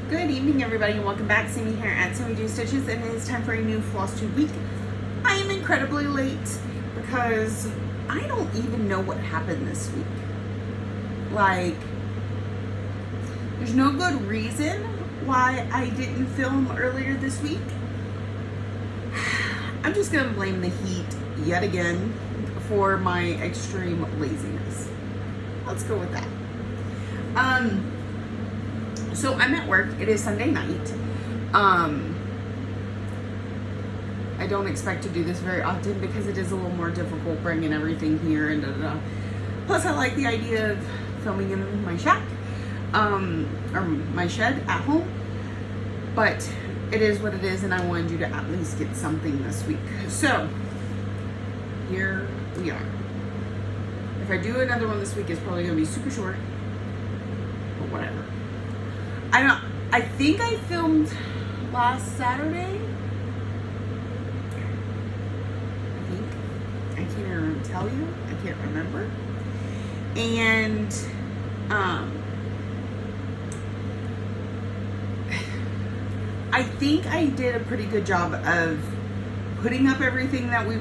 Good evening, everybody, and welcome back. Sammy here at Sammy Do Stitches, and it is time for a new Flosstube week. I am incredibly late because I don't even know what happened this week. Like, there's no good reason why I didn't film earlier this week. I'm just gonna blame the heat yet again for my extreme laziness. Let's go with that. So I'm at work. It is Sunday night. I don't expect to do this very often because it is a little more difficult bringing everything here and da-da-da. Plus, I like the idea of filming in my shack, or my shed at home. But it is what it is, and I wanted you to at least get something this week. So here we are. If I do another one this week, it's probably gonna be super short, but whatever. I think I filmed last Saturday. I can't even tell you. I can't remember. And I think I did a pretty good job of putting up everything that we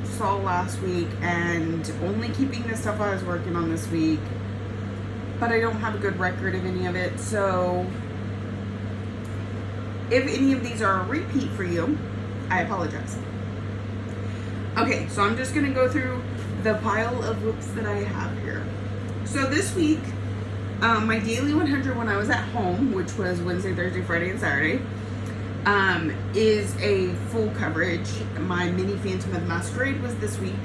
saw last week and only keeping the stuff I was working on this week. But I don't have a good record of any of it, so if any of these are a repeat for you, I apologize. Okay, so I'm just gonna go through the pile of whoops that I have here. So this week, my daily 100 when I was at home, which was Wednesday, Thursday, Friday, and Saturday, is a full coverage. My mini Phantom of the Masquerade was this week,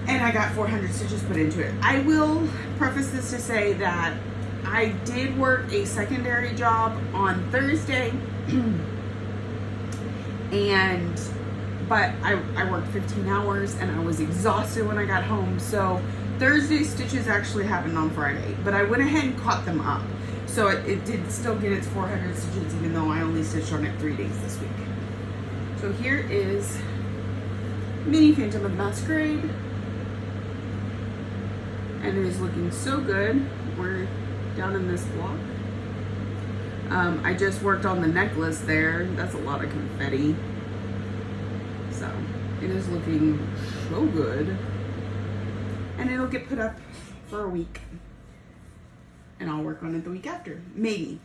and I got 400 stitches put into it. I will preface this to say that I did work a secondary job on Thursday, but I worked 15 hours and I was exhausted when I got home. So Thursday stitches actually happened on Friday, but I went ahead and caught them up. So it did still get its 400 stitches, even though I only stitched on it 3 days this week. So here is mini Phantom of the Masquerade. And it is looking so good. We're down in this block. I just worked on the necklace there. That's a lot of confetti. So it is looking so good. And it'll get put up for a week. And I'll work on it the week after. Maybe.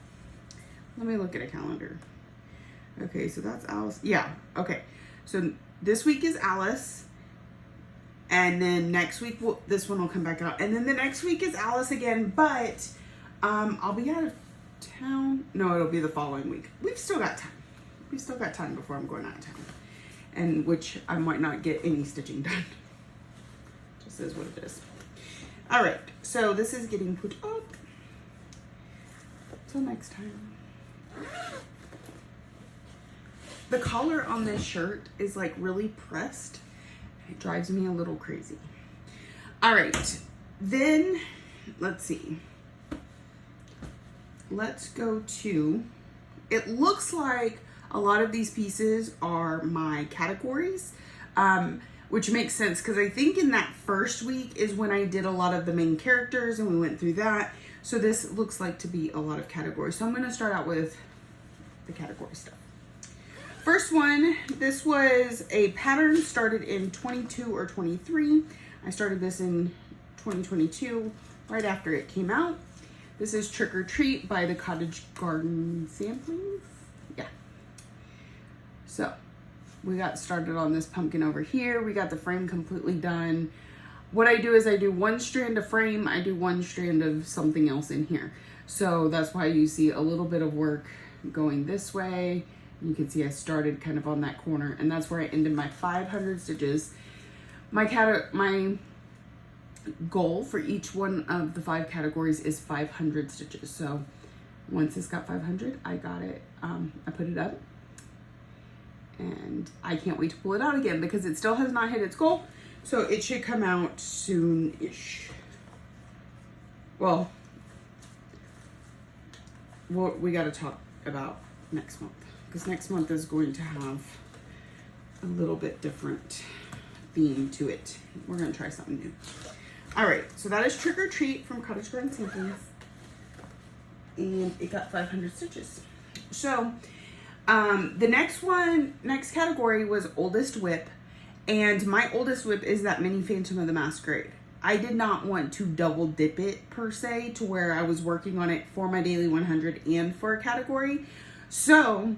Let me look at a calendar. Okay, so that's Alice. Yeah, okay. So this week is Alice. And then next week, this one will come back out. And then the next week is Alice again, but I'll be out of town. No, it'll be the following week. We've still got time. We've still got time before I'm going out of town. And which I might not get any stitching done. Just is what it is. All right, so this is getting put up. Till next time. The collar on this shirt is like really pressed. It drives me a little crazy. All right, then let's see. Let's go to, it looks like a lot of these pieces are my categories, which makes sense because I think in that first week is when I did a lot of the main characters and we went through that. So this looks like to be a lot of categories. So I'm gonna start out with the category stuff. First one, this was a pattern started in 22 or 23. I started this in 2022, right after it came out. This is Trick or Treat by the Cottage Garden Samplings. Yeah. So we got started on this pumpkin over here. We got the frame completely done. What I do is I do one strand of frame, I do one strand of something else in here. So that's why you see a little bit of work going this way. You can see I started kind of on that corner, and that's where I ended my 500 stitches. My goal for each one of the 5 categories is 500 stitches. So once it's got 500, I got it. I put it up, and I can't wait to pull it out again because it still has not hit its goal. So it should come out soon-ish. Well, we got to talk about next month, because next month is going to have a little bit different theme to it. We're going to try something new. All right, so that is Trick or Treat from Cottage Garden Samplings. and it got 500 stitches. So the next category was oldest whip, and my oldest whip is that mini Phantom of the Masquerade. I did not want to double dip it per se to where I was working on it for my daily 100 and for a category. So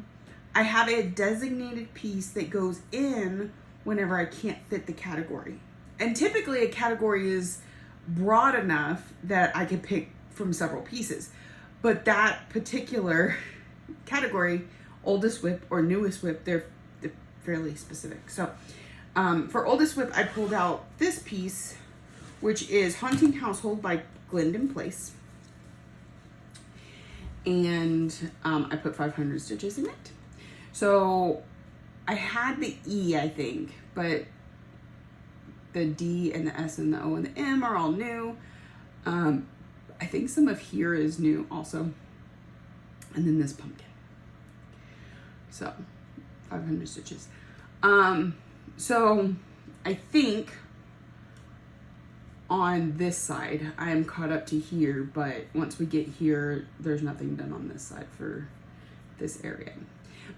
I have a designated piece that goes in whenever I can't fit the category. And typically a category is broad enough that I could pick from several pieces. But that particular category, oldest whip or newest whip, they're fairly specific. So for oldest whip, I pulled out this piece, which is Haunting Household by Glendon Place. And I put 500 stitches in it. So I had the E, I think, but the D and the S and the O and the M are all new. I think some of here is new also. And then this pumpkin. So 500 stitches. So I think on this side, I am caught up to here, but once we get here, there's nothing done on this side for this area.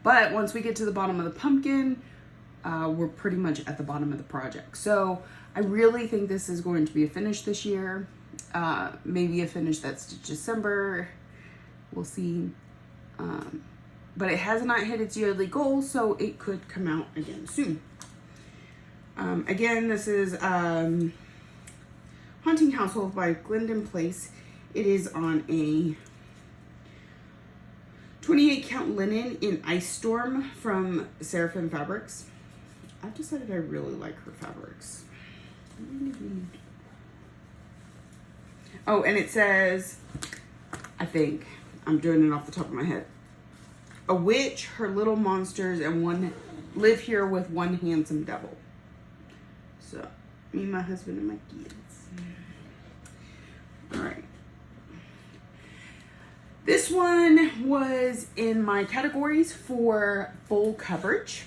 But once we get to the bottom of the pumpkin, we're pretty much at the bottom of the project. So I really think this is going to be a finish this year. Maybe a finish that's December. We'll see. But it has not hit its yearly goal, so it could come out again soon. Again, this is Haunting Household by Glendon Place. It is on a 28 count linen in Ice Storm from Seraphim Fabrics. I've decided I really like her fabrics. Oh, and it says, I think, I'm doing it off the top of my head, a witch, her little monsters, and one live here with one handsome devil. So, me, my husband, and my kids. All right. This one was in my categories for full coverage.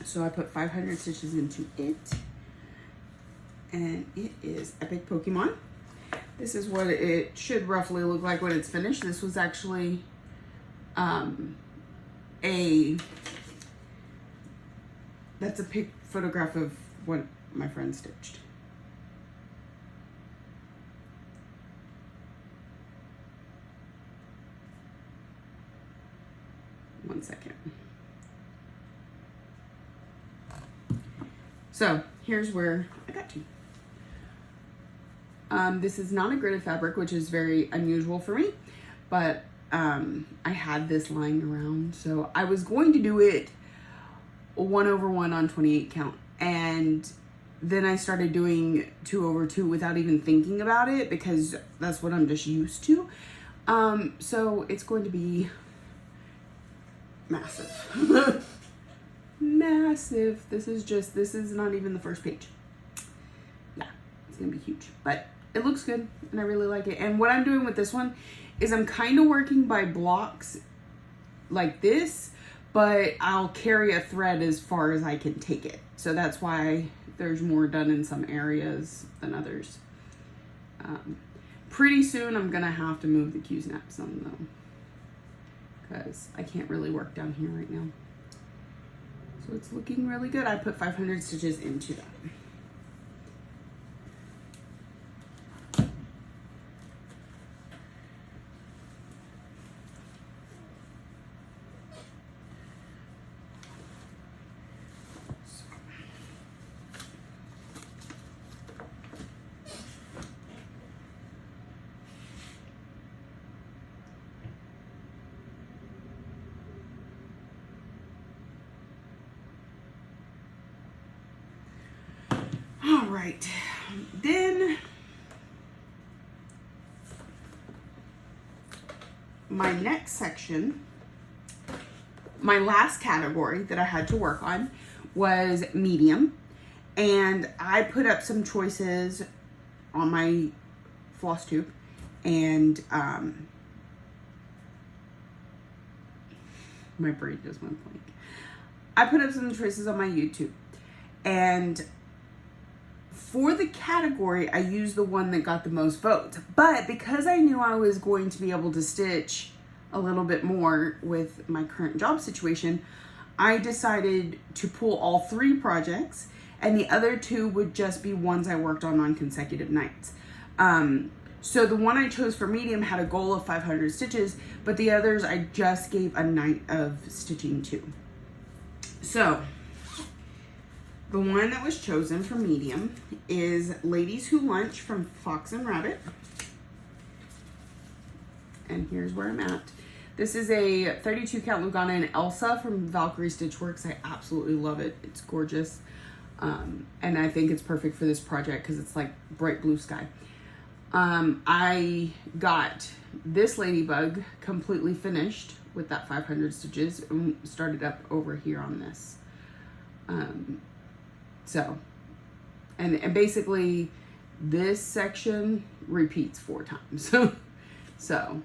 So I put 500 stitches into it. And it is Epic Pokemon. This is what it should roughly look like when it's finished. This was actually that's a photograph of what my friend stitched. One second. So here's where I got to. This is not a gridded fabric, which is very unusual for me, but I had this lying around, so I was going to do it 1/1 on 28 count, and then I started doing 2/2 without even thinking about it because that's what I'm just used to. So it's going to be massive. Massive. This is not even the first page. Yeah, it's gonna be huge, but it looks good and I really like it. And what I'm doing with this one is I'm kind of working by blocks like this, but I'll carry a thread as far as I can take it. So that's why there's more done in some areas than others. Pretty soon I'm gonna have to move the Q-snap some though, because I can't really work down here right now. So it's looking really good. I put 500 stitches into that. All right, then my next section, my last category that I had to work on was medium, and I put up some choices on my Flosstube, and my brain just went blank. I put up some choices on my YouTube, and for the category, I used the one that got the most votes. But because I knew I was going to be able to stitch a little bit more with my current job situation, I decided to pull all 3 projects, and the other 2 would just be ones I worked on consecutive nights. So the one I chose for medium had a goal of 500 stitches, but the others I just gave a night of stitching to. So the one that was chosen for medium is Ladies Who Lunch from Fox and Rabbit. And here's where I'm at. This is a 32 count Lugana and Elsa from Valkyrie Stitchworks. I absolutely love it. It's gorgeous. And I think it's perfect for this project because it's like bright blue sky. I got this ladybug completely finished with that 500 stitches and started up over here on this. And basically this section repeats 4 times. So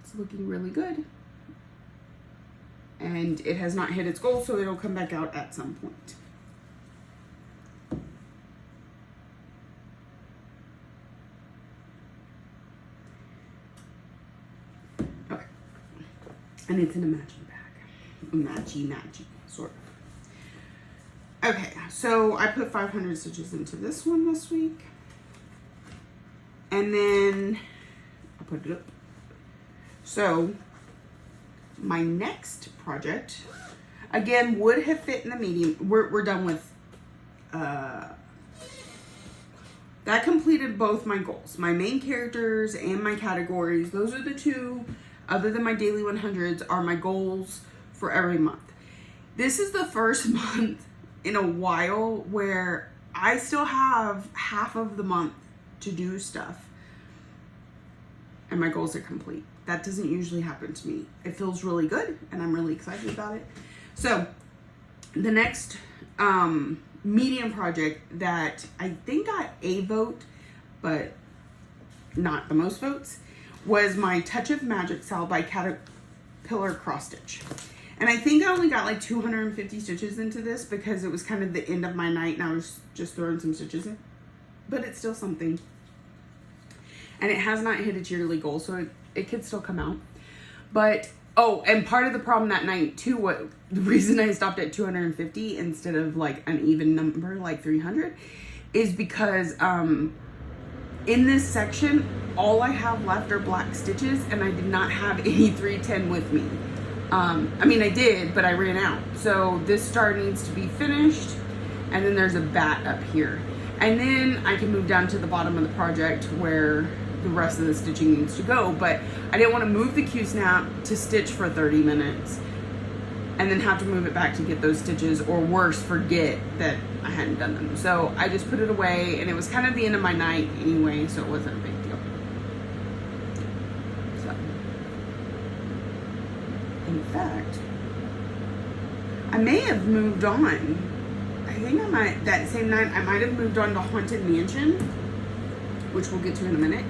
it's looking really good. And it has not hit its goal, so it'll come back out at some point. Okay. And it's in a matching bag. Matchy, sort of. Okay, so I put 500 stitches into this one this week. And then I'll put it up. So my next project, again, would have fit in the medium. We're done with, that completed both my goals. My main characters and my categories. Those are the 2, other than my daily 100s, are my goals for every month. This is the first month in a while where I still have half of the month to do stuff and my goals are complete. That doesn't usually happen to me. It feels really good and I'm really excited about it. So the next medium project that I think got a vote, but not the most votes, was my Touch of Magic Sal by Caterpillar Cross Stitch. And I think I only got like 250 stitches into this because it was kind of the end of my night and I was just throwing some stitches in. But it's still something. And it has not hit its yearly goal, so it could still come out. But, oh, and part of the problem that night too, the reason I stopped at 250 instead of like an even number like 300 is because in this section, all I have left are black stitches and I did not have any 310 with me. I mean, I did, but I ran out. So this star needs to be finished. And then there's a bat up here. And then I can move down to the bottom of the project where the rest of the stitching needs to go. But I didn't want to move the Q-snap to stitch for 30 minutes and then have to move it back to get those stitches, or worse, forget that I hadn't done them. So I just put it away, and it was kind of the end of my night anyway, so it wasn't a big deal. So, in fact, I may have moved on. I think I might, that same night, I might have moved on to Haunted Mansion, which we'll get to in a minute,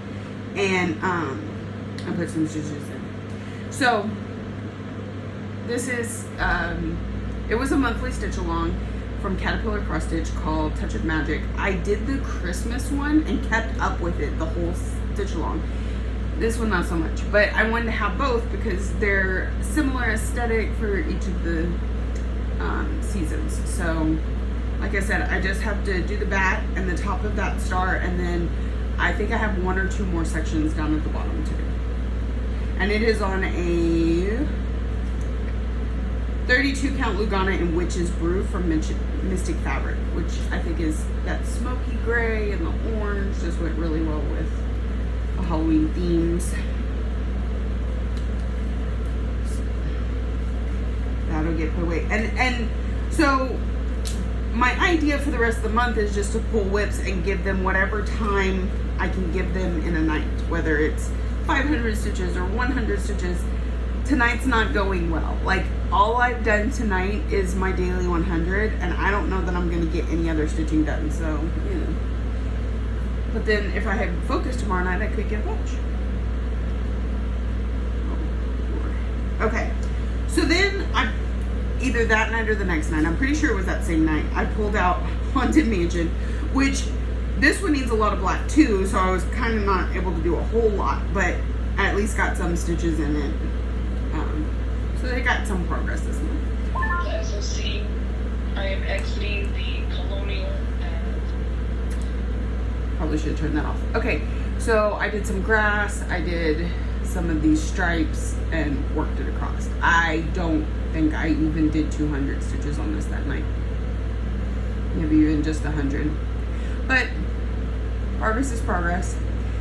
and I put some stitches in. So, this is, it was a monthly stitch along from Caterpillar Cross Stitch called Touch of Magic. I did the Christmas one and kept up with it the whole stitch along. This one not so much, but I wanted to have both because they're similar aesthetic for each of the seasons. So, like I said, I just have to do the bat and the top of that star, and then I think I have 1 or 2 more sections down at the bottom too. And it is on a 32 count Lugana in Witch's Brew from Mystic Fabric, which I think is that smoky gray and the orange just went really well with the Halloween themes. So that'll get put away. And so my idea for the rest of the month is just to pull whips and give them whatever time I can give them in a night, whether it's 500 stitches or 100 stitches. Tonight's not going well. Like, all I've done tonight is my daily 100, and I don't know that I'm going to get any other stitching done, so, you know. But then if I had focus tomorrow night, I could get a bunch. Oh, okay, so then either that night or the next night, I'm pretty sure it was that same night, I pulled out Haunted Mansion, which this one needs a lot of black too, so I was kind of not able to do a whole lot, but I at least got some stitches in it. So they got some progress this month. As you'll see, I am exiting the colonial and... Probably should have turned that off. Okay, so I did some grass, I did some of these stripes, and worked it across. I don't think I even did 200 stitches on this that night. Maybe even just 100. But progress is progress.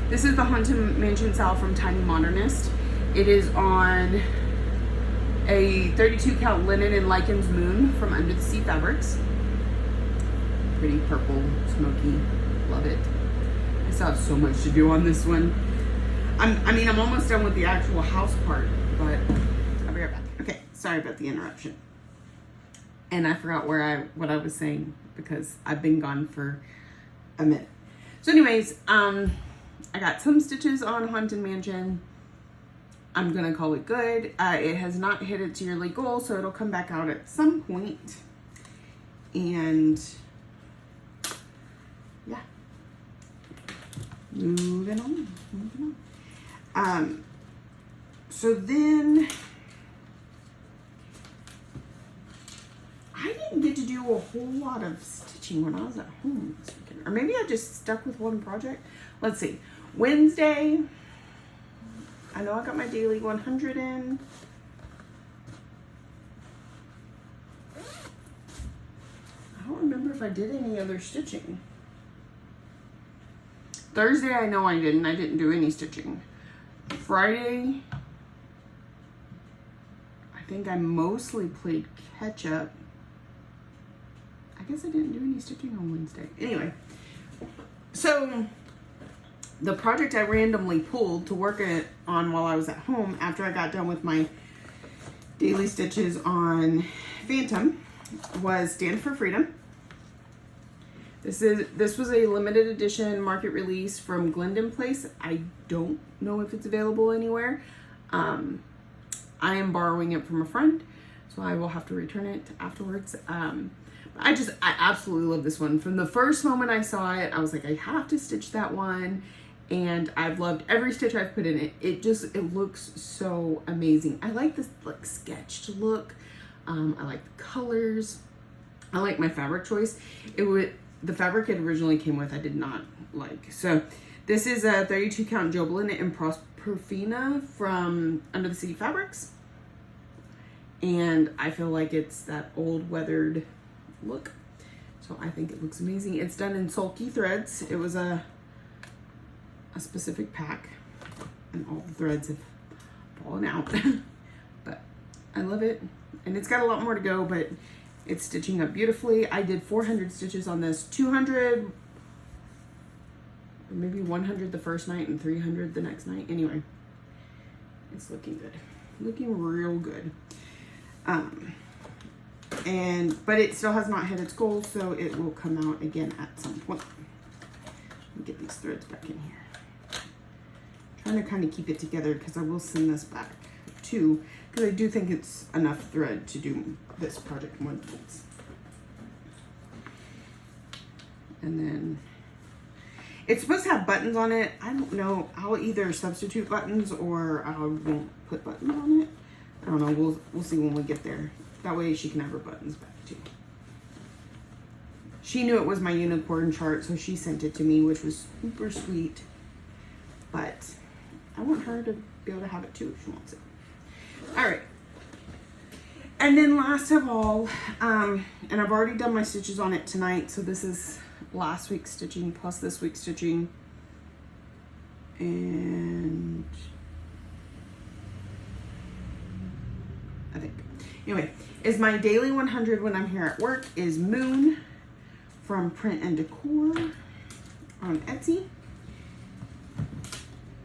This is the Haunted Mansion Sal from Tiny Modernist. It is on a 32 count linen and lichens moon from Under the Sea Fabrics. Pretty purple, smoky, love it. I still have so much to do on this one. I'm almost done with the actual house part, but I'll be right back. Okay, sorry about the interruption. And I forgot what I was saying because I've been gone for a minute. So anyways, I got some stitches on Haunted Mansion. I'm gonna call it good. It has not hit its yearly goal, so it'll come back out at some point. And yeah, moving on. So then I didn't get to do a whole lot of stitching when I was at home this weekend. Or maybe I just stuck with one project. Let's see. Wednesday, I know I got my daily 100 in. I don't remember if I did any other stitching. Thursday, I know I didn't. I didn't do any stitching. Friday, I think I mostly played catch up. I guess I didn't do any stitching on Wednesday. Anyway, so the project I randomly pulled to work it on while I was at home after I got done with my daily stitches on Phantom was Stand for Freedom. This was a limited edition market release from Glendon Place. I don't know if it's available anywhere. I am borrowing it from a friend, so I will have to return it afterwards. I absolutely love this one. From the first moment I saw it, I was like, I have to stitch that one. And I've loved every stitch I've put in it. It looks so amazing. I like this like sketched look. I like the colors. I like my fabric choice. The fabric it originally came with, I did not like. So this is a 32 count Joblin in Proserpina from Under the Sea Fabrics. And I feel like it's that old weathered look. So I think it looks amazing. It's done in sulky threads. It was a specific pack and all the threads have fallen out. But I love it. And it's got a lot more to go, but it's stitching up beautifully. I did 400 stitches on this, 200, or maybe 100 the first night and 300 the next night. Anyway, it's looking good, looking real good. But it still has not hit its goal, so it will come out again at some point. Let me get these threads back in here. Trying to kind of keep it together because I will send this back too, because I do think it's enough thread to do this project more than once. And then it's supposed to have buttons on it. I don't know. I'll either substitute buttons or I won't put buttons on it. I don't know. We'll see when we get there. That way she can have her buttons back too. She knew it was my unicorn chart, so she sent it to me, which was super sweet. But I want her to be able to have it too if she wants it. All right. And then last of all, and I've already done my stitches on it tonight, so this is last week's stitching plus this week's stitching. And I think, anyway, is my daily 100 when I'm here at work is Moon from Print and Decor on Etsy.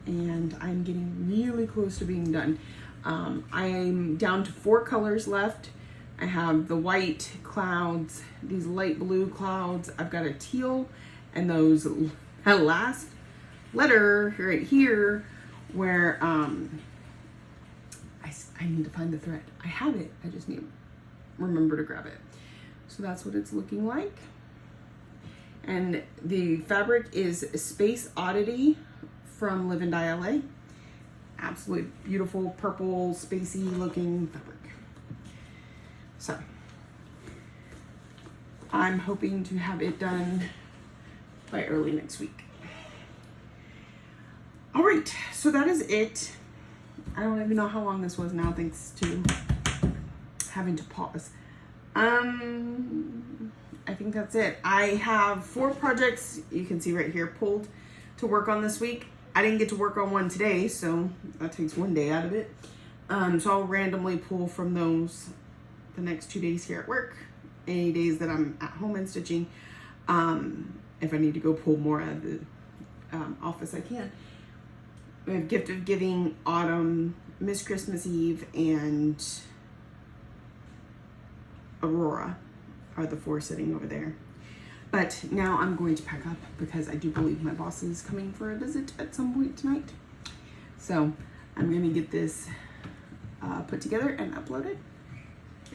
And I'm getting really close to being done. I'm down to 4 colors left. I have the white clouds, these light blue clouds. I've got a teal, and those last letter right here where I need to find the thread. I have it, I just need to remember to grab it. So that's what it's looking like. And the fabric is Space Oddity from Live and Die LA. Absolutely beautiful purple, spacey looking fabric. So I'm hoping to have it done by early next week. All right, so that is it. I don't even know how long this was now, thanks to having to pause. I think that's it. I have 4 projects, you can see right here, pulled to work on this week. I didn't get to work on one today, so that takes one day out of it. So I'll randomly pull from those the next 2 days here at work. Any days that I'm at home and stitching. If I need to go pull more out of the office, I can. We have Gift of Giving, Autumn, Miss Christmas Eve, and Aurora are the 4 sitting over there. But now I'm going to pack up because I do believe my boss is coming for a visit at some point tonight. So I'm going to get this put together and uploaded.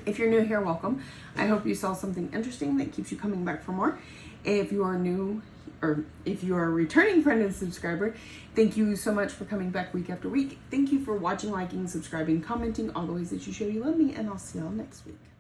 If you're new here, welcome. I hope you saw something interesting that keeps you coming back for more. If you are new, or if you are a returning friend and subscriber, thank you so much for coming back week after week. Thank you for watching, liking, subscribing, commenting, all the ways that you show you love me, and I'll see y'all next week.